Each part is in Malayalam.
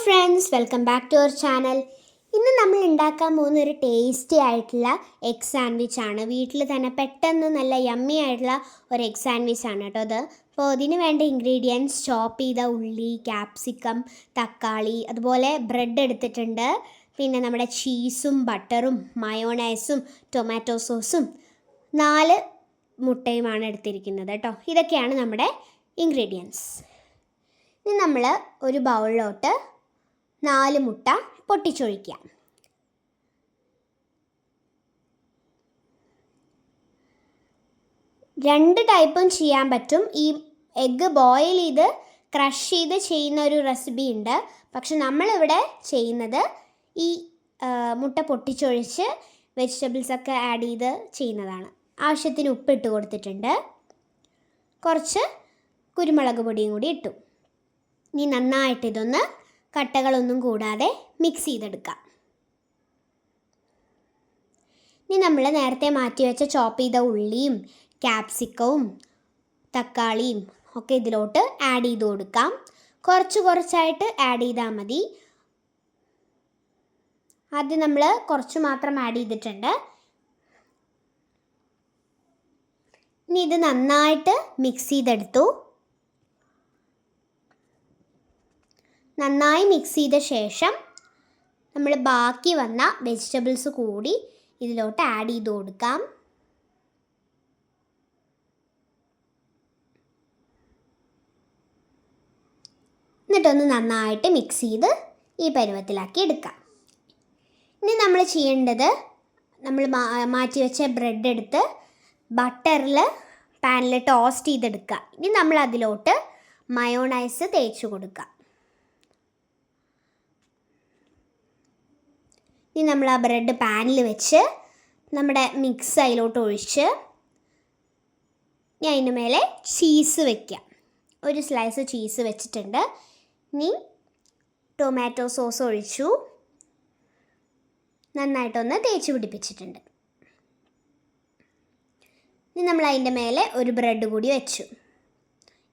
Friends, welcome back to our channel. ഇന്ന് നമ്മൾ ഉണ്ടാക്കാൻ പോകുന്ന ഒരു ടേസ്റ്റി ആയിട്ടുള്ള എഗ് സാൻഡ്വിച്ച് ആണ്. വീട്ടിൽ തന്നെ പെട്ടെന്ന് നല്ല യമ്മി ആയിട്ടുള്ള ഒരു എഗ് സാൻഡ്വിച്ച് ആണ് കേട്ടോ അത്. അപ്പോൾ ഇതിന് വേണ്ട ഇൻഗ്രീഡിയൻസ് ചോപ്പ് ചെയ്ത ഉള്ളി, ക്യാപ്സിക്കം, തക്കാളി, അതുപോലെ ബ്രെഡ് എടുത്തിട്ടുണ്ട്. പിന്നെ നമ്മുടെ ചീസും ബട്ടറും മയോണൈസും ടൊമാറ്റോ സോസും 4 മുട്ടയുമാണ് എടുത്തിരിക്കുന്നത് കേട്ടോ. ഇതൊക്കെയാണ് നമ്മുടെ ഇൻഗ്രീഡിയൻസ്. ഇനി നമ്മൾ ഒരു ബൗളിലോട്ട് 4 മുട്ട പൊട്ടിച്ചൊഴിക്കാം. രണ്ട് ടൈപ്പും ചെയ്യാൻ പറ്റും. ഈ എഗ്ഗ് ബോയിൽ ചെയ്ത് ക്രഷ് ചെയ്ത് ചെയ്യുന്ന ഒരു റെസിപ്പി ഉണ്ട്. പക്ഷെ നമ്മളിവിടെ ചെയ്യുന്നത് ഈ മുട്ട പൊട്ടിച്ചൊഴിച്ച് വെജിറ്റബിൾസൊക്കെ ആഡ് ചെയ്ത് ചെയ്യുന്നതാണ്. ആവശ്യത്തിന് ഉപ്പിട്ട് കൊടുത്തിട്ടുണ്ട്, കുറച്ച് കുരുമുളക് പൊടിയും കൂടി ഇട്ടു. ഇനി നന്നായിട്ട് ഇതൊന്ന് കട്ടകളൊന്നും കൂടാതെ മിക്സ് ചെയ്തെടുക്കാം. ഇനി നമ്മൾ നേരത്തെ മാറ്റി വെച്ച ചോപ്പ് ചെയ്ത ഉള്ളിയും ക്യാപ്സിക്കവും തക്കാളിയും ഒക്കെ ഇതിലോട്ട് ആഡ് ചെയ്ത് കൊടുക്കാം. കുറച്ചായിട്ട് ആഡ് ചെയ്താൽ മതി. ആദ്യം നമ്മൾ കുറച്ച് മാത്രം ആഡ് ചെയ്തിട്ടുണ്ട്. ഇനി ഇത് നന്നായിട്ട് മിക്സ് ചെയ്തെടുത്തു. നന്നായി മിക്സ് ചെയ്ത ശേഷം നമ്മൾ ബാക്കി വന്ന വെജിറ്റബിൾസ് കൂടി ഇതിലോട്ട് ആഡ് ചെയ്ത് കൊടുക്കാം. എന്നിട്ടൊന്ന് നന്നായിട്ട് മിക്സ് ചെയ്ത് ഈ പരുവത്തിലാക്കി എടുക്കാം. ഇനി നമ്മൾ ചെയ്യേണ്ടത്, നമ്മൾ മാറ്റി വെച്ച ബ്രെഡ് എടുത്ത് ബട്ടറിൽ പാനിൽ ടോസ്റ്റ് ചെയ്തെടുക്കുക. ഇനി നമ്മൾ അതിലോട്ട് മയോണൈസ് തേച്ച് കൊടുക്കുക. ഇനി നമ്മൾ ആ ബ്രെഡ് പാനിൽ വെച്ച് നമ്മുടെ മിക്സ് അതിലോട്ട് ഒഴിച്ച് ഞാൻ അതിൻ്റെ മേലെ ചീസ് വയ്ക്കാം. ഒരു സ്ലൈസ് ചീസ് വെച്ചിട്ടുണ്ട്. ഇനി ടൊമാറ്റോ സോസ് ഒഴിച്ചു, നന്നായിട്ടൊന്ന് തേച്ച് പിടിപ്പിച്ചിട്ടുണ്ട്. ഇനി നമ്മൾ അതിൻ്റെ മേലെ ഒരു ബ്രെഡ് കൂടി വെച്ചു.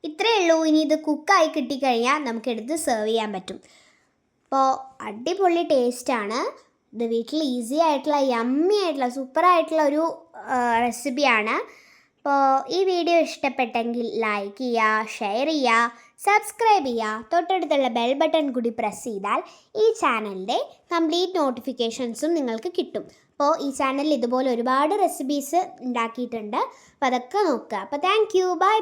ഇത്രയേ ഉള്ളൂ. ഇനി ഇത് കുക്കായി കിട്ടിക്കഴിഞ്ഞാൽ നമുക്കെടുത്ത് സെർവ് ചെയ്യാൻ പറ്റും. അപ്പോൾ അടിപൊളി ടേസ്റ്റാണ് ഇത്. വീട്ടിൽ ഈസി ആയിട്ടുള്ള യമ്മി ആയിട്ടുള്ള സൂപ്പറായിട്ടുള്ള ഒരു റെസിപ്പിയാണ്. അപ്പോൾ ഈ വീഡിയോ ഇഷ്ടപ്പെട്ടെങ്കിൽ ലൈക്ക് ചെയ്യുക, ഷെയർ ചെയ്യുക, സബ്സ്ക്രൈബ് ചെയ്യുക. തൊട്ടടുത്തുള്ള ബെൽ ബട്ടൺ കൂടി പ്രസ് ചെയ്താൽ ഈ ചാനലിൻ്റെ കംപ്ലീറ്റ് നോട്ടിഫിക്കേഷൻസും നിങ്ങൾക്ക് കിട്ടും. അപ്പോൾ ഈ ചാനലിൽ ഇതുപോലെ ഒരുപാട് റെസിപ്പീസ് ഉണ്ടാക്കിയിട്ടുണ്ട്. അപ്പോൾ അതൊക്കെ നോക്കുക. അപ്പോൾ താങ്ക് യു, ബൈ.